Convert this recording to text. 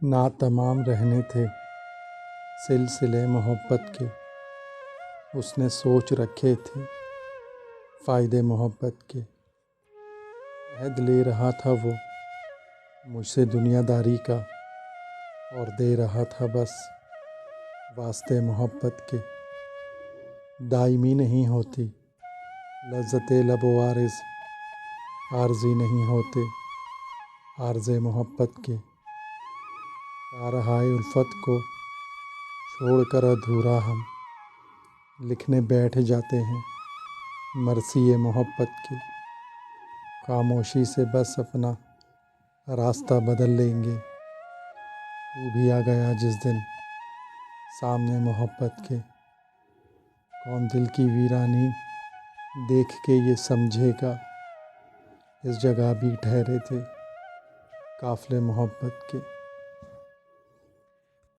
ना तमाम रहने थे सिलसिले मोहब्बत के, उसने सोच रखे थे फ़ायदे मोहब्बत के। अहद ले रहा था वो मुझसे दुनियादारी का, और दे रहा था बस वास्ते मोहब्बत के। दायमी नहीं होती लज़्ज़ते लब वारिस, आर्ज़ी नहीं होते आर्ज़े मोहब्बत के। कारहाय उल्फत को छोड़कर अधूरा हम लिखने बैठ जाते हैं मरसिए मोहब्बत की। खामोशी से बस अपना रास्ता बदल लेंगे, तू भी आ गया जिस दिन सामने मोहब्बत के। कौन दिल की वीरानी देख के ये समझेगा, इस जगह भी ठहरे थे काफ़िले मोहब्बत के।